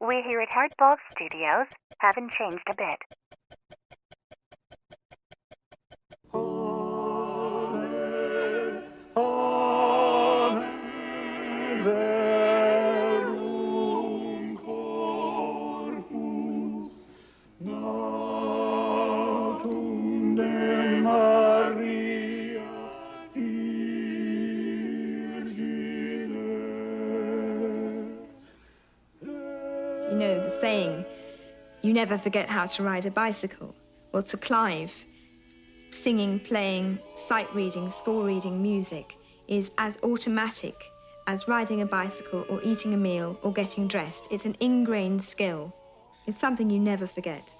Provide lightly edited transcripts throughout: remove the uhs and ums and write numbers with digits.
We here at Hardball Studios haven't changed a bit. You know, the saying, you never forget how to ride a bicycle. Well, to Clive, singing, playing, sight reading, score reading music is as automatic as riding a bicycle or eating a meal or getting dressed. It's an ingrained skill. It's something you never forget.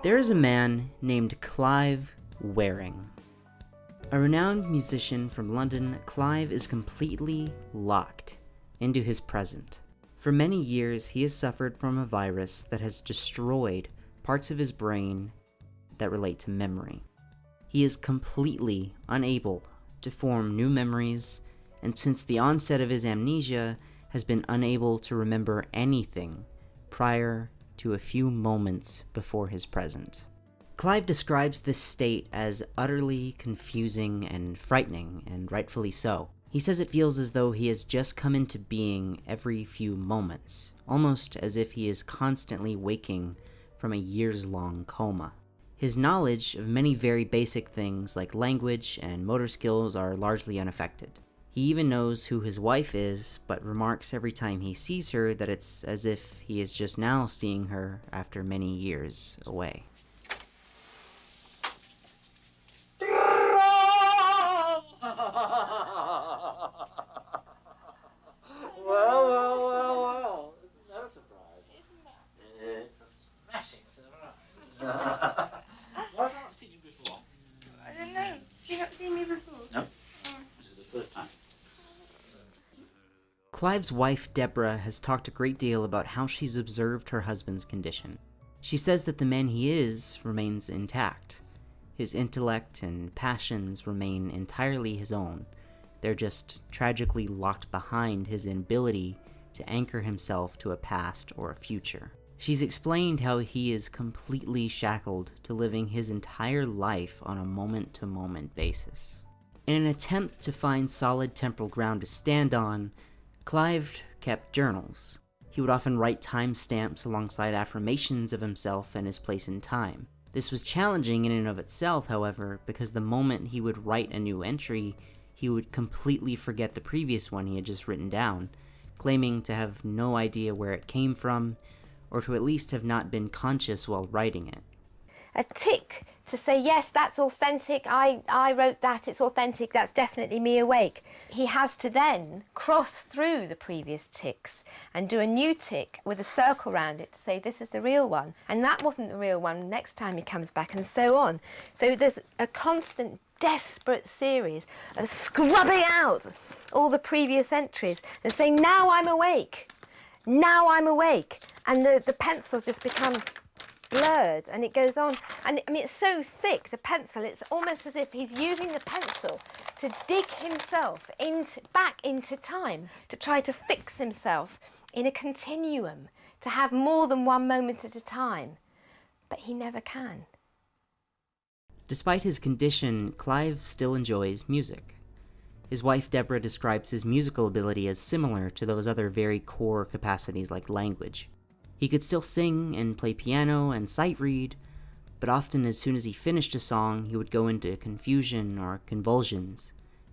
There is a man named Clive Waring. A renowned musician from London, Clive is completely locked into his present. For many years, he has suffered from a virus that has destroyed parts of his brain that relate to memory. He is completely unable to form new memories, and since the onset of his amnesia, has been unable to remember anything prior to a few moments before his present. Clive describes this state as utterly confusing and frightening, and rightfully so. He says it feels as though he has just come into being every few moments, almost as if he is constantly waking from a years-long coma. His knowledge of many very basic things like language and motor skills are largely unaffected. He even knows who his wife is, but remarks every time he sees her that it's as if he is just now seeing her after many years away. Well. Isn't that a surprise? It's a smashing surprise. Why have I not seen you before? I don't know. You've not seen me before? No. This is the first time. Clive's wife, Deborah, has talked a great deal about how she's observed her husband's condition. She says that the man he is remains intact. His intellect and passions remain entirely his own. They're just tragically locked behind his inability to anchor himself to a past or a future. She's explained how he is completely shackled to living his entire life on a moment-to-moment basis. In an attempt to find solid temporal ground to stand on, Clive kept journals. He would often write timestamps alongside affirmations of himself and his place in time. This was challenging in and of itself, however, because the moment he would write a new entry, he would completely forget the previous one he had just written down, claiming to have no idea where it came from, or to at least have not been conscious while writing it. A tick to say, yes, that's authentic, I wrote that, it's authentic, that's definitely me awake. He has to then cross through the previous ticks and do a new tick with a circle around it to say this is the real one, and that wasn't the real one next time he comes back, and so on. So there's a constant desperate series of scrubbing out all the previous entries and saying, now I'm awake, and the pencil just becomes blurred and it goes on, and I mean it's so thick, the pencil, it's almost as if he's using the pencil to dig himself back into time, to try to fix himself in a continuum, to have more than one moment at a time, but he never can. Despite his condition, Clive still enjoys music. His wife Deborah describes his musical ability as similar to those other very core capacities like language. He could still sing and play piano and sight read, but often as soon as he finished a song, he would go into confusion or convulsions,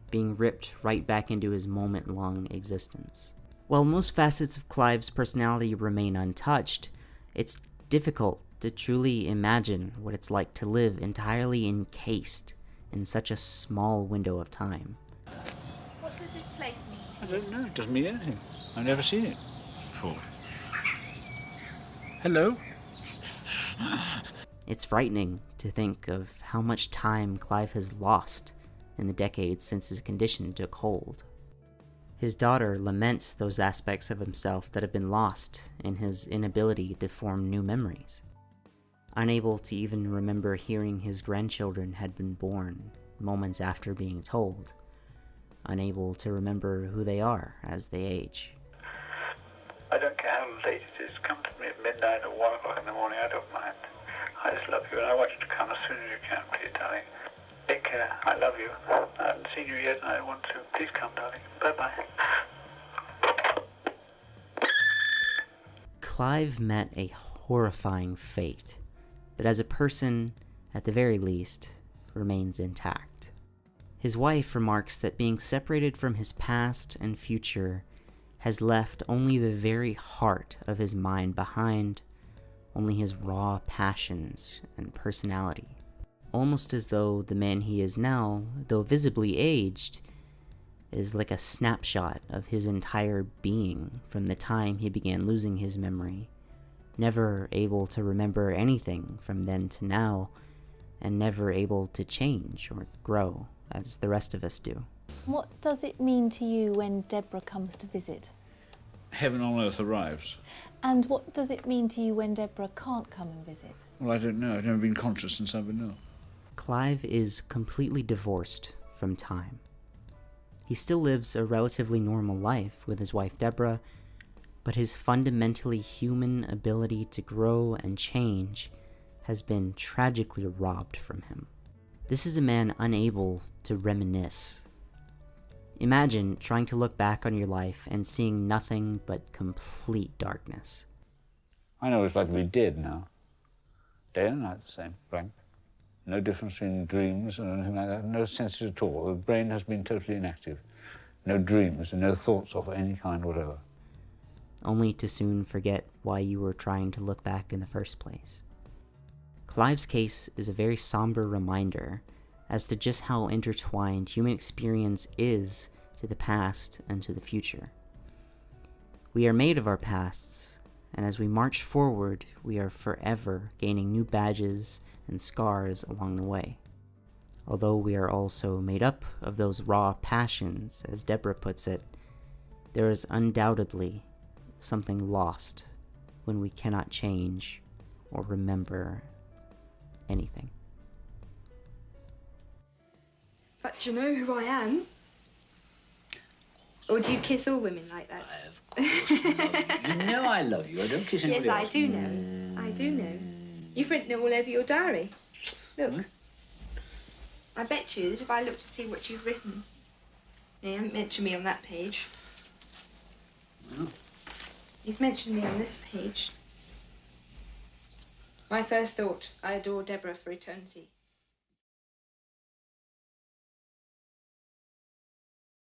being ripped right back into his moment-long existence. While most facets of Clive's personality remain untouched, it's difficult to truly imagine what it's like to live entirely encased in such a small window of time. What does this place mean to I don't know. It doesn't mean anything. I've never seen it before. Hello? It's frightening to think of how much time Clive has lost in the decades since his condition took hold. His daughter laments those aspects of himself that have been lost in his inability to form new memories. Unable to even remember hearing his grandchildren had been born moments after being told. Unable to remember who they are as they age. I don't care how late it is. Come to me at midnight or 1 o'clock in the morning. I don't mind. I just love you, and I want you to come as soon as you can, please, darling. Take care. I love you. I haven't seen you yet, and I want to. Please come, darling. Bye-bye. Clive met a horrifying fate, but as a person, at the very least, remains intact. His wife remarks that being separated from his past and future has left only the very heart of his mind behind, only his raw passions and personality. Almost as though the man he is now, though visibly aged, is like a snapshot of his entire being from the time he began losing his memory, never able to remember anything from then to now, and never able to change or grow as the rest of us do. What does it mean to you when Deborah comes to visit? Heaven on earth arrives. And what does it mean to you when Deborah can't come and visit? Well, I don't know. I've never been conscious since I've been ill. Clive is completely divorced from time. He still lives a relatively normal life with his wife Deborah, but his fundamentally human ability to grow and change has been tragically robbed from him. This is a man unable to reminisce. Imagine trying to look back on your life and seeing nothing but complete darkness. I know it's like to be dead now. Day and night the same, blank. No difference between dreams and anything like that. No senses at all. The brain has been totally inactive. No dreams and no thoughts of any kind whatever. Only to soon forget why you were trying to look back in the first place. Clive's case is a very somber reminder as to just how intertwined human experience is to the past and to the future. We are made of our pasts, and as we march forward, we are forever gaining new badges and scars along the way. Although we are also made up of those raw passions, as Deborah puts it, there is undoubtedly something lost when we cannot change or remember anything. But do you know who I am? Or do you kiss all women like that? Of course. You know I love you. I don't kiss anybody Yes, I else. do know. I do know. You've written it all over your diary. Look. Hmm? I bet you that if I look to see what you've written, you haven't mentioned me on that page. Well. You've mentioned me on this page. My first thought, I adore Deborah for eternity.